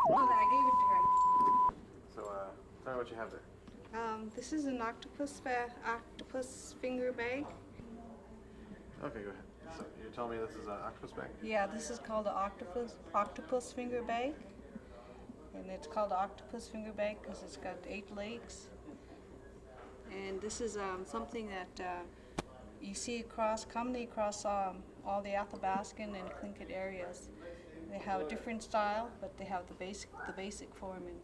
Oh, I gave it to her. So, tell me what you have there. This is an octopus finger bag. Okay, go ahead. So, you're telling me this is an octopus bag? Yeah, this is called an octopus finger bag. And it's called an octopus finger bag because it's got 8 legs. And this is something that you see commonly across all the Athabascan and Tlingit areas. They have a different style, but they have the basic form, and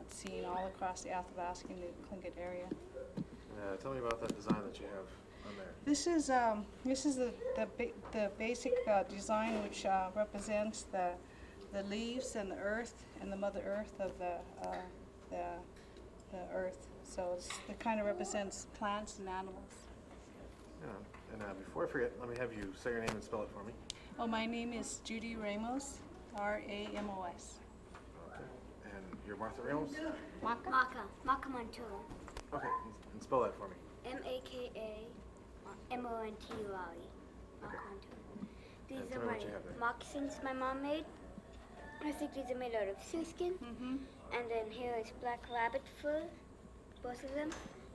it's seen all across the Athabascan and Tlingit area. Tell me about that design that you have on there. This is the basic design, which represents the leaves and the earth and the Mother Earth of the earth. So it kind of represents plants and animals. Yeah, and before I forget, let me have you say your name and spell it for me. Oh, my name is Judy Ramos, Ramos. Okay. And you're Martha Ramos? Maka? Maka Monture. Okay, and spell that for me. Makamonture. Maka Monture. These tell are me my what you have there. moccasins my mom made. I think these are made out of sealskin. And then here is black rabbit fur, both of them.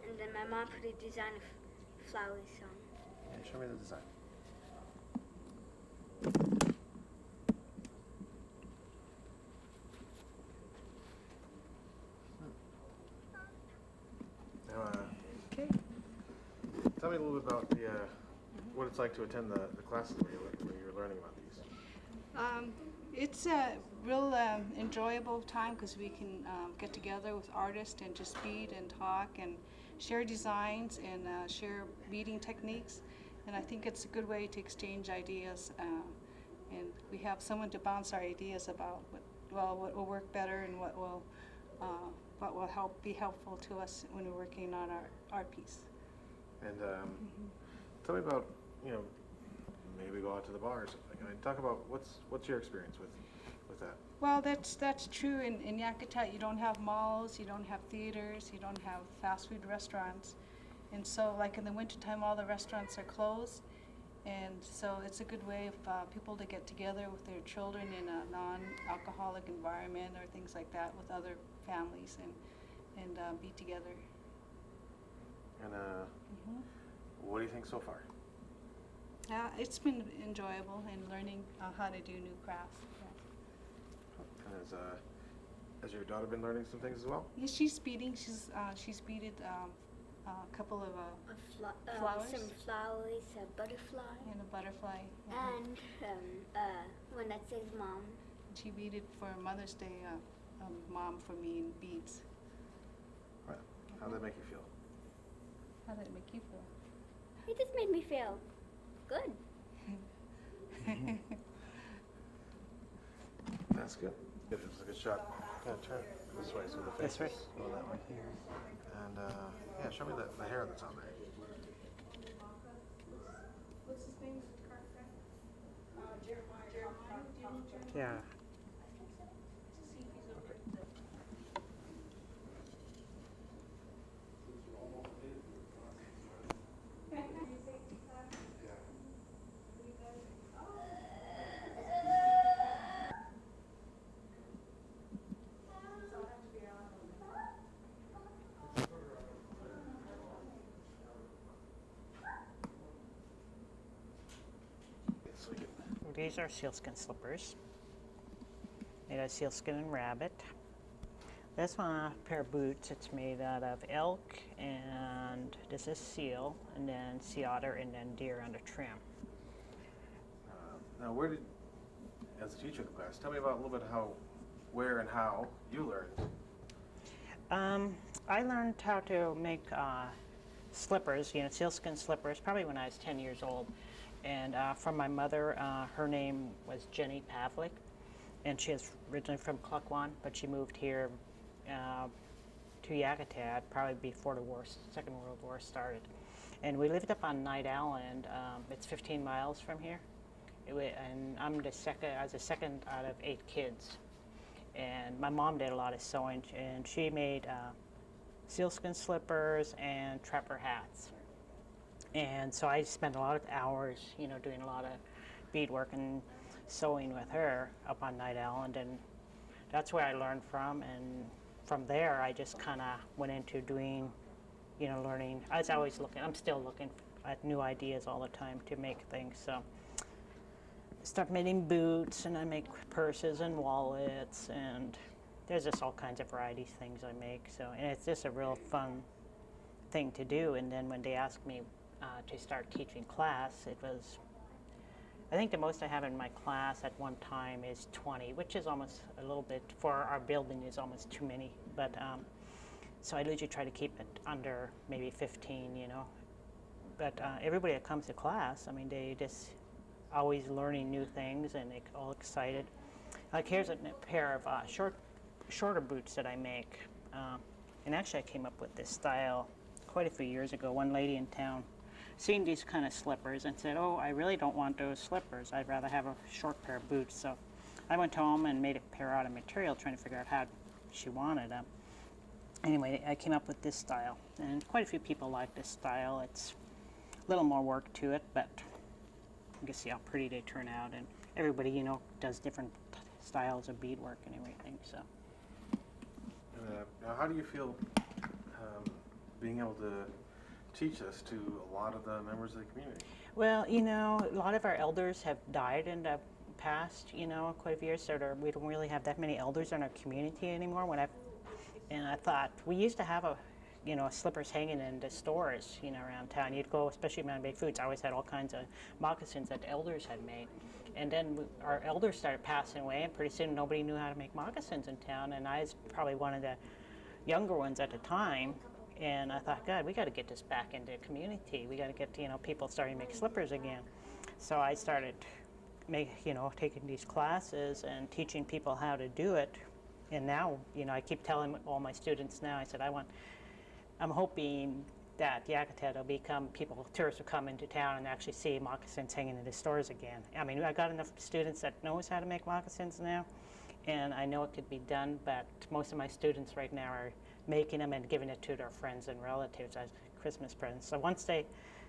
And then my mom put a design of flowers on. Yeah, show me the design. Now, Okay. tell me a little bit about what it's like to attend the classes where you're learning about these. It's a real enjoyable time because we can get together with artists and just bead and talk and share designs and share beading techniques. And I think it's a good way to exchange ideas. And we have someone to bounce our ideas about what will work better and what will be helpful to us when we're working on our art piece. And tell me about, maybe go out to the bar or something. I mean, talk about what's your experience with that? Well, that's true. In Yakutat, you don't have malls, you don't have theaters, you don't have fast food restaurants. And so, like in the wintertime, all the restaurants are closed. And so it's a good way of people to get together with their children in a non-alcoholic environment or things like that with other families and be together. And what do you think so far? It's been enjoyable and learning how to do new crafts. And has your daughter been learning some things as well? Yeah, she's beading. She's beaded a couple of flowers. Some flowers, a butterfly. And a butterfly. And one that says mom. She beaded for Mother's Day, mom for me in beads. Right. How did that make you feel? How did it make you feel? It just made me feel good. That's good. It was a good shot. Yeah, turn it this way so the face This way? is going that way. And yeah, show me the hair that's on there. What's his name? Jeremiah? Yeah. These are sealskin slippers. Made out of sealskin and rabbit. This one, a pair of boots. It's made out of elk, and this is seal, and then sea otter, and then deer on the trim. Now, as a teacher of the class, tell me about a little bit where and how you learned. I learned how to make slippers, sealskin slippers, probably when I was 10 years old. And from my mother, her name was Jennie Pavlik, and she is originally from Klukwan, but she moved here to Yakutat probably before the Second World War started. And we lived up on Night Island. It's 15 miles from here. And I was the second out of 8 kids. And my mom did a lot of sewing, and she made sealskin slippers and trapper hats. And so I spent a lot of hours, doing a lot of beadwork and sewing with her up on Night Island. And that's where I learned from, and from there I just kind of went into doing, learning. I was always looking, I'm still looking at new ideas all the time to make things. So I start making boots, and I make purses and wallets, and there's just all kinds of varieties of things I make. So, and it's just a real fun thing to do. And then when they asked me to start teaching class, it was, I think the most I have in my class at one time is 20, which is almost a little bit, for our building, is almost too many. But so I usually try to keep it under maybe 15, But everybody that comes to class, I mean, they just always learning new things, and they're all excited. Like, here's a pair of shorter boots that I make. And actually I came up with this style quite a few years ago. One lady in town seen these kind of slippers and said, oh, I really don't want those slippers. I'd rather have a short pair of boots. So I went home and made a pair out of material, trying to figure out how she wanted them. Anyway, I came up with this style, and quite a few people like this style. It's a little more work to it, but you can see how pretty they turn out. And everybody, does different styles of beadwork and everything. So. Now, how do you feel being able to teach this to a lot of the members of the community? Well, a lot of our elders have died in the past, quite a few years, so we don't really have that many elders in our community anymore. And I thought, we used to have slippers hanging in the stores, around town. You'd go, especially man-made foods, I always had all kinds of moccasins that the elders had made. And then our elders started passing away, and pretty soon nobody knew how to make moccasins in town, and I was probably one of the younger ones at the time. And I thought, God, we got to get this back into the community. We got to get, people starting to make slippers again. So I started taking these classes and teaching people how to do it. And now, I keep telling all my students now, I said, I'm hoping that Yakutat will become, tourists will come into town and actually see moccasins hanging in the stores again. I mean, I got enough students that knows how to make moccasins now, and I know it could be done, but most of my students right now are making them and giving it to their friends and relatives as Christmas presents. So once they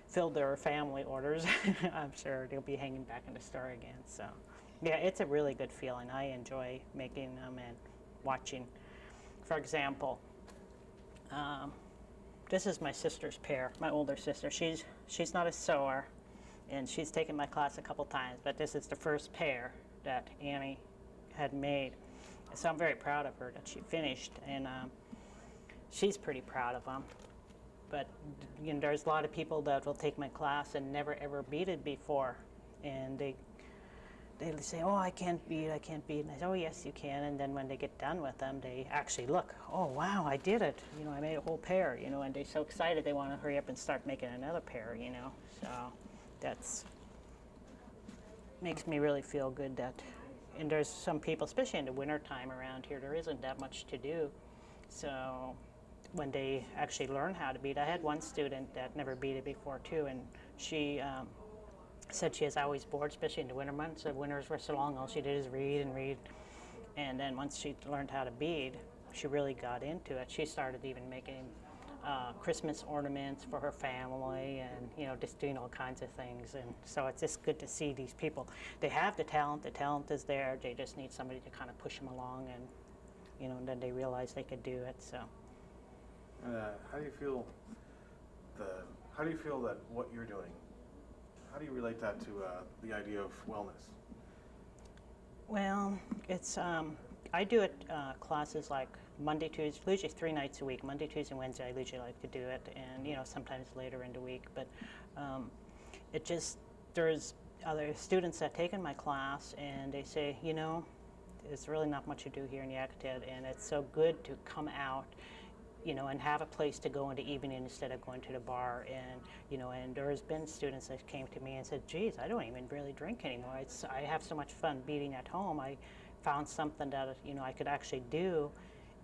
fill their family orders, I'm sure they'll be hanging back in the store again. So yeah, it's a really good feeling. I enjoy making them and watching. For example, this is my sister's pair, my older sister. She's not a sewer, and she's taken my class a couple times, but this is the first pair that Annie had made. So I'm very proud of her that she finished, and she's pretty proud of them. But there's a lot of people that will take my class and never ever beaded before, and they say, oh, I can't bead. And I say, oh, yes, you can. And then when they get done with them, they actually look, oh, wow, I did it. I made a whole pair, and they're so excited they want to hurry up and start making another pair, So that's makes me really feel good that, and there's some people, especially in the winter time around here, there isn't that much to do. So when they actually learn how to bead, I had one student that never beaded before too, and she said she was always bored, especially in the winter months. The winters were so long, all she did is read and read. And then once she learned how to bead, she really got into it. She started even making Christmas ornaments for her family, and just doing all kinds of things. And so it's just good to see these people. They have the talent is there. They just need somebody to kind of push them along, and and then they realize they could do it. So how do you feel that what you're doing, how do you relate that to the idea of wellness? Well, it's I do it classes like Monday, Tuesday, usually 3 nights a week. Monday, Tuesday, and Wednesday, I usually like to do it, and sometimes later in the week. But there's other students that take in my class, and they say, there's really not much to do here in Yakutat, and it's so good to come out, and have a place to go in the evening instead of going to the bar. And there's been students that came to me and said, geez, I don't even really drink anymore. I have so much fun beading at home. I found something that, I could actually do.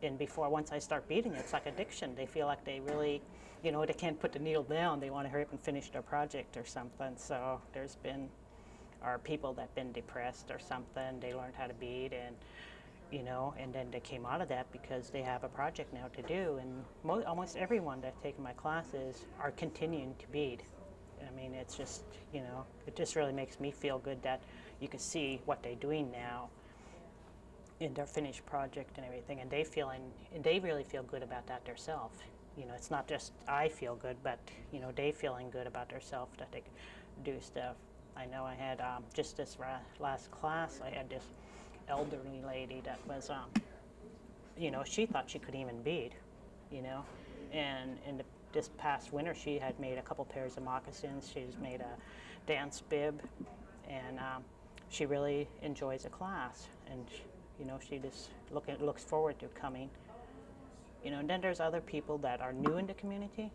And once I start beading, it's like addiction. They feel like they really, they can't put the needle down. They want to hurry up and finish their project or something. So there's been, or people that have been depressed or something. They learned how to bead, and and then they came out of that because they have a project now to do. And almost everyone that's taken my classes are continuing to bead. I mean, it's just, it just really makes me feel good that you can see what they're doing now. in their finished project and everything, and they really feel good about that themselves. You know, it's not just I feel good, but you know, they feeling good about themselves that they can do stuff. I know I had just this last class, I had this elderly lady that was, you know, she thought she could even bead, you know, and this past winter she had made a couple pairs of moccasins. She's made a dance bib, and she really enjoys a class, and you know, she just looks forward to coming. You know, and then there's other people that are new in the community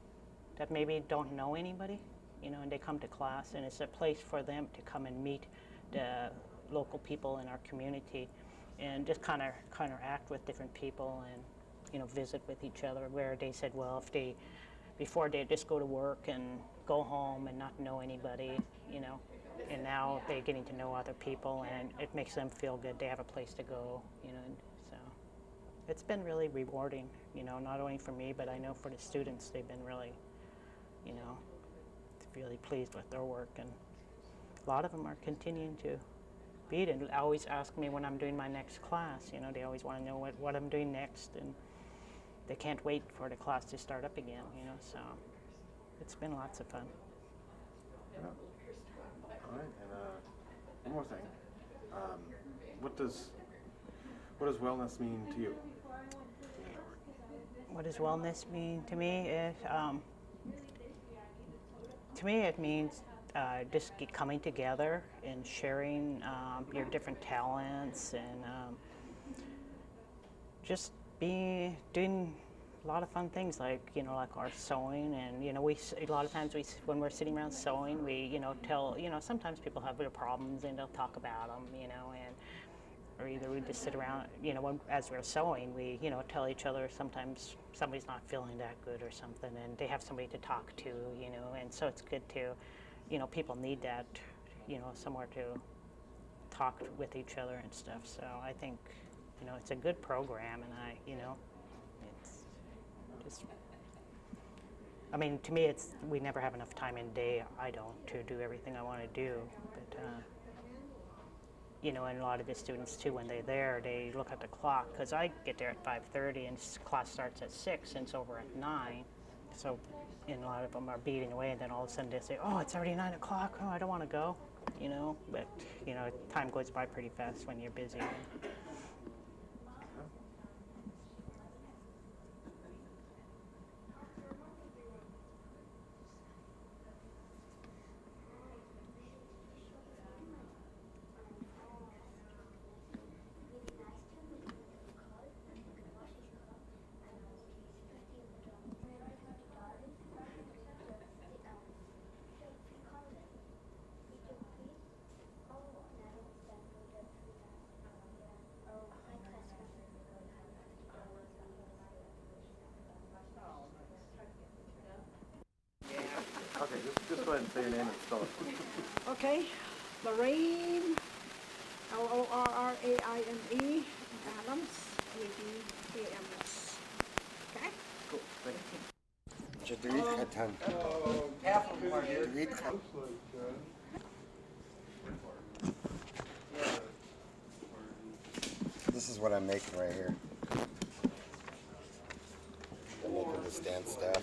that maybe don't know anybody, you know, and they come to class, and it's a place for them to come and meet the local people in our community and just kind of act with different people and, you know, visit with each other, where they said, well, before they just go to work and go home and not know anybody, you know, and now they're getting to know other people, and it makes them feel good. They have a place to go, you know, and so it's been really rewarding, you know, not only for me, but I know for the students, they've been really, you know, really pleased with their work, and a lot of them are continuing to bead and always ask me when I'm doing my next class. You know, they always want to know what I'm doing next, and they can't wait for the class to start up again, you know, so it's been lots of fun. Yeah. All right, and one more thing. What does wellness mean to you? What does wellness mean to me? To me, it means just coming together and sharing your different talents, and just doing a lot of fun things, like, you know, like our sewing. And you know, a lot of times when we're sitting around sewing, we, you know, sometimes people have their problems and they'll talk about them, you know, or either we just sit around, you know, as we're sewing, we, you know, tell each other sometimes somebody's not feeling that good or something, and they have somebody to talk to, you know, and so it's good to, you know, people need that, you know, somewhere to talk with each other and stuff. So I think, you know, it's a good program, and you know, it's just, I mean, to me, we never have enough time in the day, I don't, to do everything I want to do, but, you know, and a lot of the students too, when they're there, they look at the clock, because I get there at 5:30 and class starts at 6 and it's over at 9. So, and a lot of them are beating away, and then all of a sudden they say, oh, it's already 9 o'clock. Oh, I don't want to go, you know. But, you know, time goes by pretty fast when you're busy. Okay, just go ahead and say your name and spell it. Okay, Lorraine, Lorraine, Adams, ADAMS. Okay? Cool, thank you. Judy Ramos. This is what I'm making right here. I'm making this dance staff.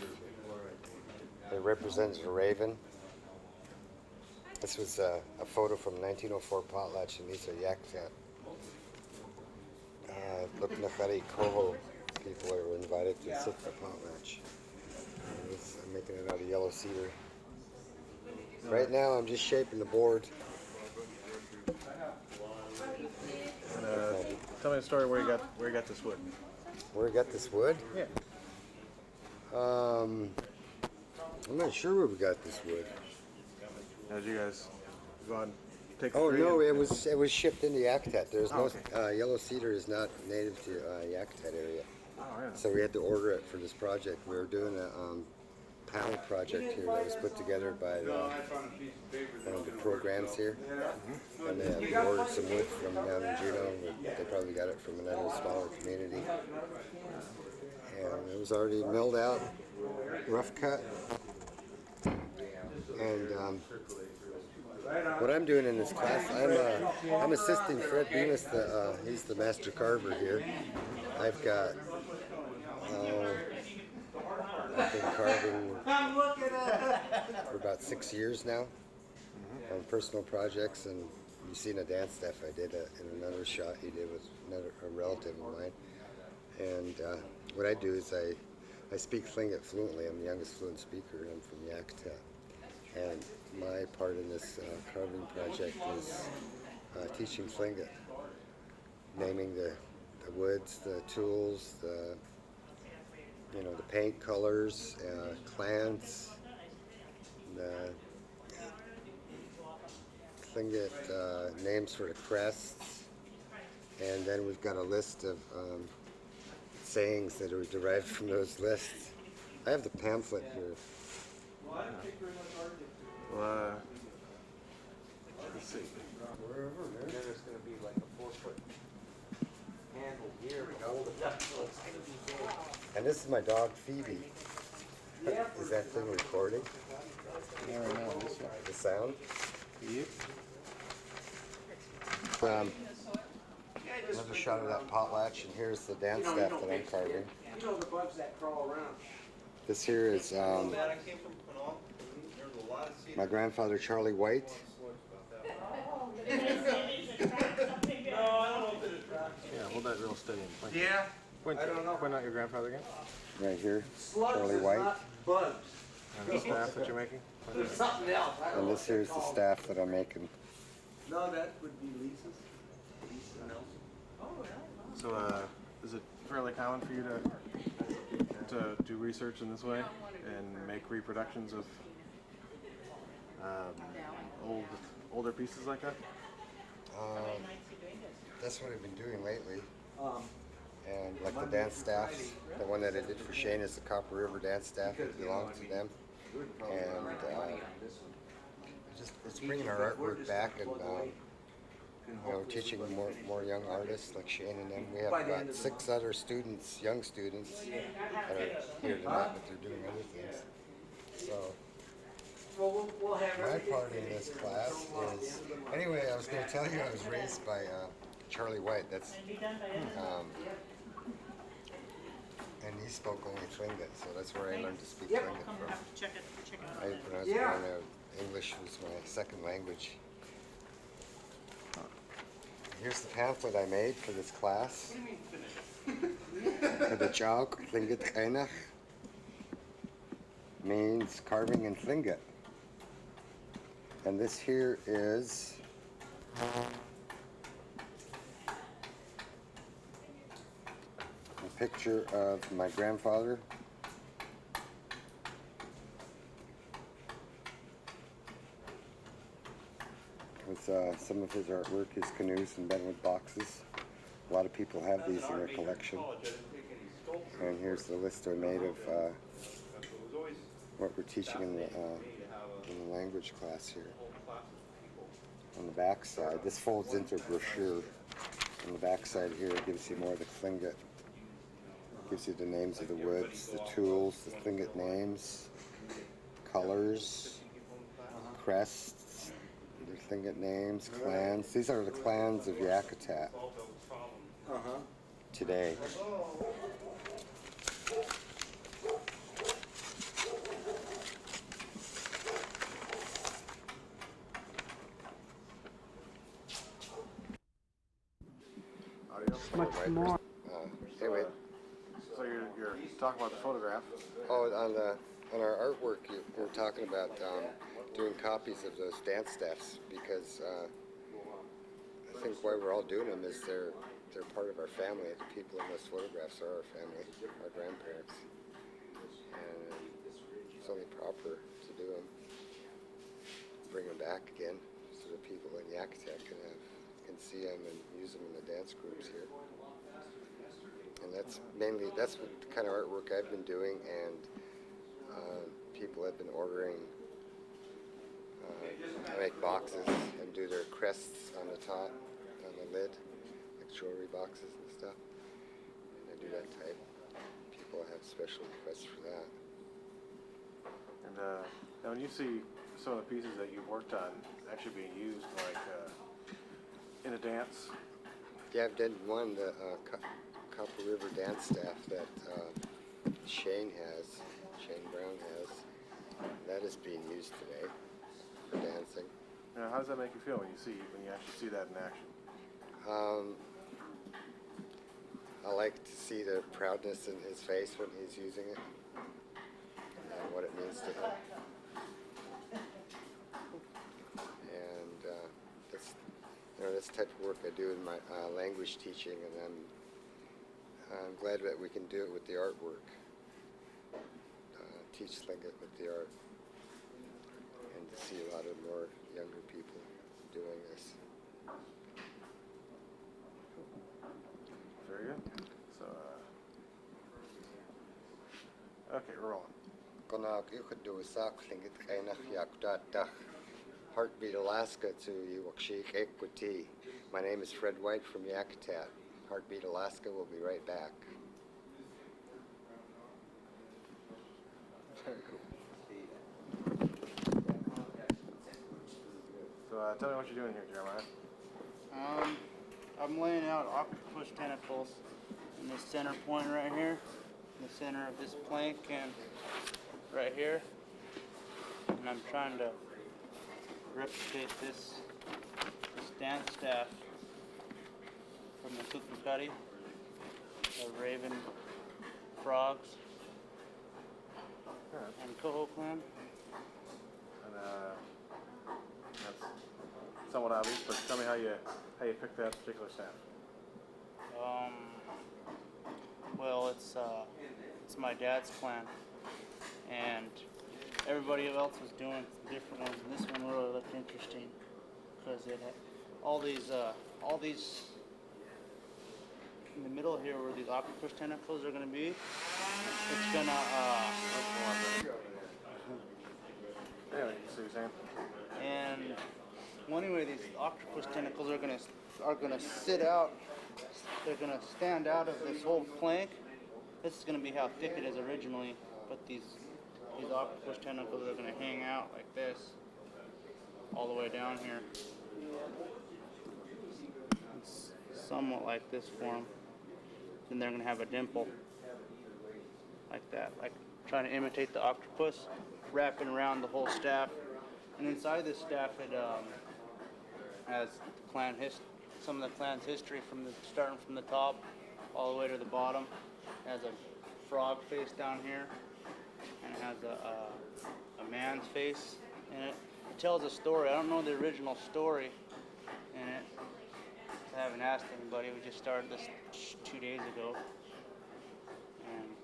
It represents a raven. This was a photo from 1904 potlatch in East Yakutat. Lupnakari Koho people are invited to sit for potlatch. I'm making it out of yellow cedar. Right now I'm just shaping the board. And, tell me a story where you got this wood. Where I got this wood? Yeah. I'm not sure where we got this wood. How did you guys go and take the Oh tree no, and- it was shipped into Yakutat. There's no okay. yellow cedar is not native to Yakutat area, Oh, yeah. so we had to order it for this project. We were doing a panel project here that was put together by one of the programs here, and we ordered some wood from down in Juneau. They probably got it from another smaller community, and it was already milled out, rough cut, and what I'm doing in this class, I'm assisting Fred Bemis. He's the master carver here. I've got I've been carving for about 6 years now on personal projects, and you've seen a dance staff I did in another shot he did with a relative of mine. And what I do is I speak Tlingit fluently. I'm the youngest fluent speaker, and I'm from Yakutat. And my part in this carving project is teaching Tlingit, naming the woods, the tools, the paint colors, clans, the Tlingit names for the crests, and then we've got a list of sayings that are derived from those lists. I have the pamphlet here. Well, let's see. Then there's going to be like a 4-foot handle here to hold it up. And this is my dog Phoebe. Is that thing recording? Yeah, right now, this one. The sound? Yep. Another shot of that potlatch, and here's the dance staff that I'm carving. You know the bugs that crawl around. This here is my grandfather Charlie White. Yeah, hold that real steady and point. Yeah. Point, I don't know. point out your grandfather again. Right here, Slugs Charlie is White. not bugs. And the staff that you're making. There's something else. I don't And know this what they here's the call staff that I'm making. them. No, that would be Lisa's. Lisa Nelson. So, is it fairly common for you to do research in this way and make reproductions of older pieces like that? That's what I've been doing lately. And like the dance staffs, the one that I did for Shane is the Copper River dance staff. It belongs to them. And it's bringing our artwork back, and teaching more young artists like Shane and them. We have about 6 other students, young students, that are here tonight, but they're doing other things. So We'll have my everything. part in this class is, anyway, I was going to tell you I was raised by Charlie White. That's and he spoke only Tlingit, so that's where I learned to speak Tlingit from. When I was born, English was my second language. Here's the pamphlet I made for this class. Kadachao Tlingit Kainach means carving in Tlingit. And this here is a picture of my grandfather. With some of his artwork, his canoes and bedwood boxes. A lot of people have these in their collection. And here's the list I made of what we're teaching in the language class here. On the back side, this folds into a brochure. On the back side here, it gives you more of the Tlingit. Gives you the names of the woods, the tools, the Tlingit names, colors, crests, the Tlingit names, clans. These are the clans of Yakutat today. Much more. Anyway, So you're talking about the photograph. on our artwork, we're talking about doing copies of those dance staffs, because I think why we're all doing them is they're part of our family. The people in those photographs are our family, our grandparents, and it's only proper to do them. Bring them back again so the people in Yakutat can see them and use them in the dance groups here. And that's what kind of artwork I've been doing, and people have been ordering. I make boxes and do their crests on the top, on the lid, like jewelry boxes and stuff. And I do that type. People have special requests for that. And now when you see some of the pieces that you've worked on actually being used, like in a dance? Yeah, I've done one, the Copper River dance staff that Shane Brown has. That is being used today for dancing. Now, how does that make you feel when you actually see that in action? I like to see the proudness in his face when he's using it and what it means to him. And this type of work I do in my language teaching, and I'm glad that we can do it with the artwork. Teach Tlingit with the art, and to see a lot of more younger people doing this. Very good. So, okay, we're rolling. Konak Yakutat Tlingit Yakutat. Heartbeat Alaska to Yuwakshik Equity. My name is Fred White from Yakutat. Heartbeat Alaska. We'll be right back. Very cool. So, tell me what you're doing here, Jeremiah. I'm laying out octopus tentacles in this center point right here, in the center of this plank and right here. And I'm trying to replicate this dance staff from the Kukukati, the raven frogs, and Coho clan. And that's somewhat obvious, but tell me how you picked that particular staff. Well, it's my dad's clan, and everybody else was doing different ones, and this one really looked interesting because it had all these in the middle here where these octopus tentacles are going to be. It's gonna Anyway, so you're saying? and well, anyway, these octopus tentacles are gonna sit out. They're gonna stand out of this whole plank. This is gonna be how thick it is originally, but these octopus tentacles are gonna hang out like this, all the way down here. It's somewhat like this form. And they're gonna have a dimple, like that, like trying to imitate the octopus, wrapping around the whole staff. And inside this staff, it has some of the clan's history starting from the top all the way to the bottom. It has a frog face down here, and it has a man's face in it. It tells a story. I don't know the original story in it. I haven't asked anybody. We just started this 2 days ago, and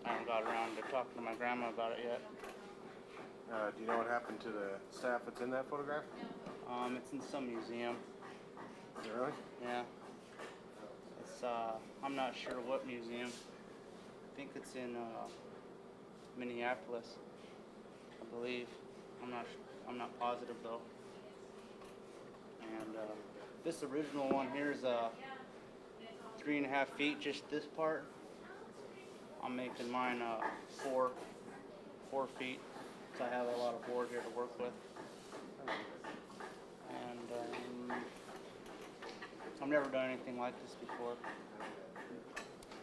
I haven't got around to talking to my grandma about it yet. Do you know what happened to the staff that's in that photograph? It's in some museum. Is it really? Yeah. It's I'm not sure what museum. I think it's in Minneapolis, I believe. I'm not positive though. And this original one here is 3.5 feet, just this part. I'm making mine 4 feet, so I have a lot of board here to work with. And I've never done anything like this before.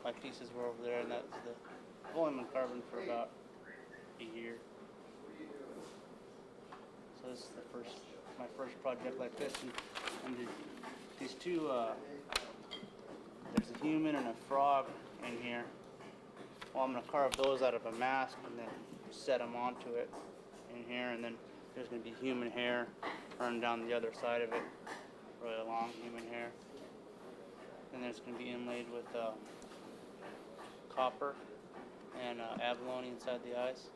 My pieces were over there, and I've only been carving for about a year. So this is my first project like this, and these two, there's a human and a frog in here. Well, I'm gonna carve those out of a mask and then set them onto it in here, and then there's gonna be human hair running down the other side of it, really long human hair. And there's gonna be inlaid with copper and abalone inside the eyes.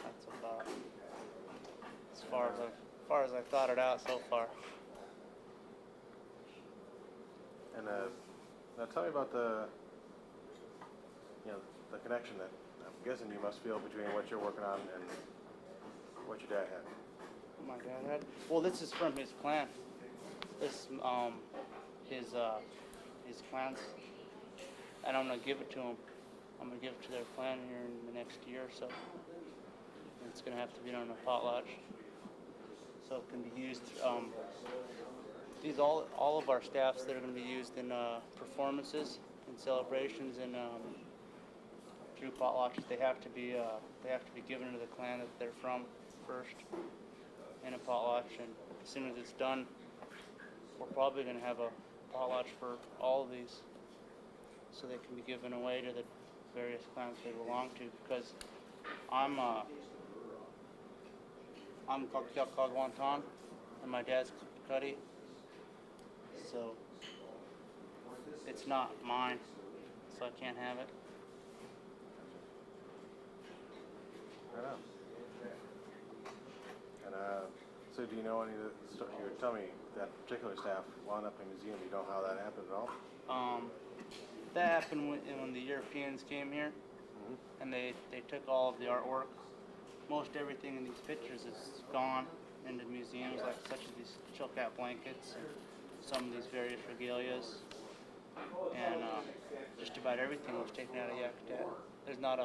That's about as far as I thought it out so far. And now tell me about the connection that I'm guessing you must feel between what you're working on and what your dad had. My dad had. Well, this is from his clan. This his clan's, and I'm gonna give it to him. I'm gonna give it to their clan here in the next year or so. It's going to have to be on a potlatch, so it can be used. These all of our staffs that are going to be used in performances and celebrations and through potlatches. They have to be given to the clan that they're from first in a potlatch, and as soon as it's done, we're probably going to have a potlatch for all of these, so they can be given away to the various clans they belong to. Because I'm Kakyakwagwantan, and my dad's Cuddy, so it's not mine, so I can't have it. Right on. And so do you know any of the stuff you were telling me that particular staff wound up in a museum? You know how that happened at all? That happened when the Europeans came here, and they took all of the artwork. Most everything in these pictures is gone into museums, like such as these chilkat blankets and some of these various regalias, and just about everything was taken out of Yakutat. There's not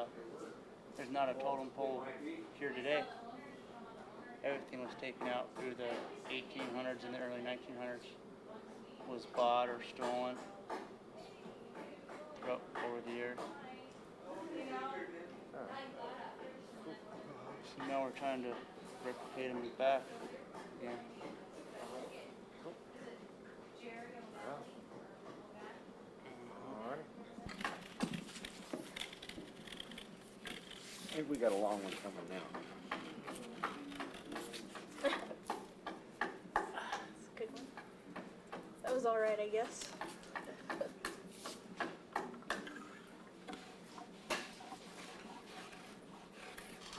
a totem pole here today. Everything was taken out through the 1800s and the early 1900s. Was bought or stolen over the years. So now we're trying to replicate them back again. All right. I think we got a long one coming now. That's a good one. That was all right, I guess.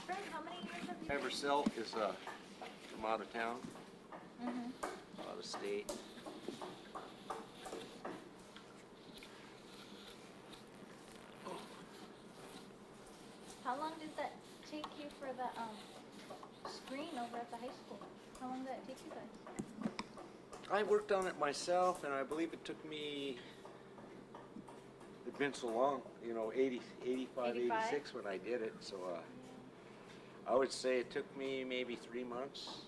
Fred, how many years have you Eversell is from out of town, out of state. How long did that take you for the screen over at the high school? How long did that take you guys? I worked on it myself, and I believe it took me, it'd been so long, 85, 86 when I did it, so I would say it took me maybe 3 months.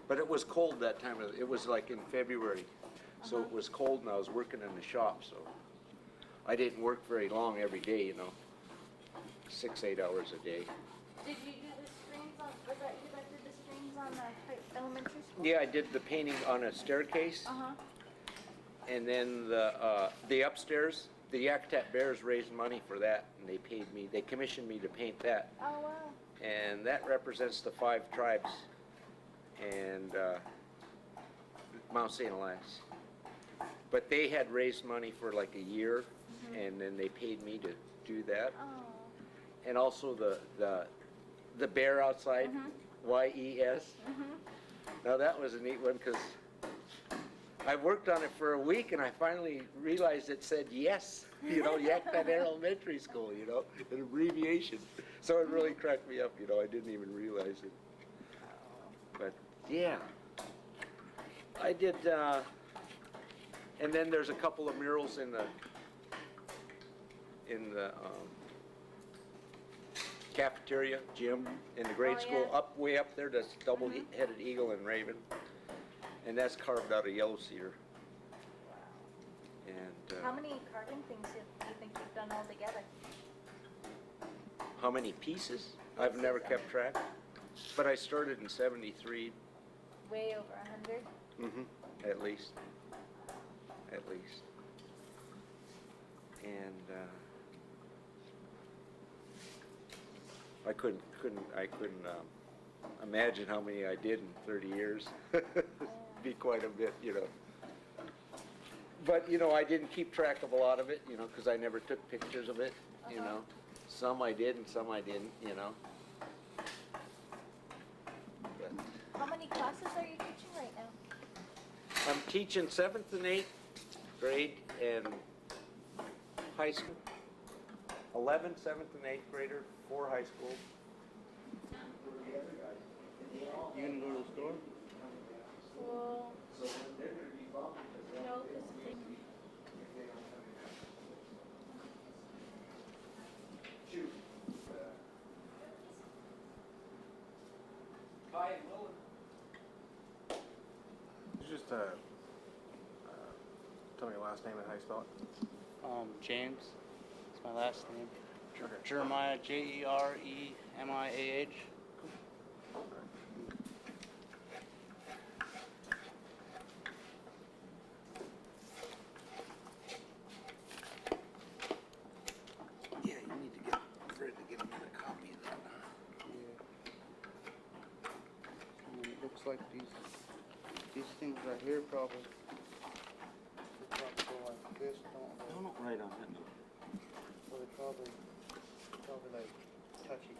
But it was cold that time. It was like in February, so it was cold, and I was working in the shop, so I didn't work very long every day, 6, 8 hours a day. Did you do the screens on, was that you that did the screens on the elementary school? Yeah, I did the painting on a staircase, and then the upstairs, the Yakutat Bears raised money for that, and they commissioned me to paint that. Oh, wow. And that represents the 5 tribes and Mount St. Elias. But they had raised money for like a year, and then they paid me to do that. Oh. And also the bear outside, YES. Now that was a neat one because I worked on it for a week, and I finally realized it said yes, Yakutat Elementary School, an abbreviation. So it really cracked me up, I didn't even realize it. But yeah, I did, and then there's a couple of murals in the cafeteria, gym, in the grade school, way up there, that's double-headed eagle and raven. And that's carved out of yellow cedar. And How many carving things do you think you've done all together? how many pieces? I've never kept track. But I started in 73. Way over 100? At least. At least. And I couldn't imagine how many I did in 30 years. Be quite a bit, But, I didn't keep track of a lot of it, because I never took pictures of it, Some I did and some I didn't, But How many classes are you teaching right now? I'm teaching 7th and 8th grade and high school. 11, 7th and 8th grader, 4 high school. You gonna go to the store? Well, no, Could you just tell me your last name and how you spell it? James. It's my last name. Okay. Jeremiah, Jeremiah. Yeah, you need to get Fred to get another copy of that. Yeah. It looks like these things right here probably go like this, don't they? No, right on it. So they probably like touchy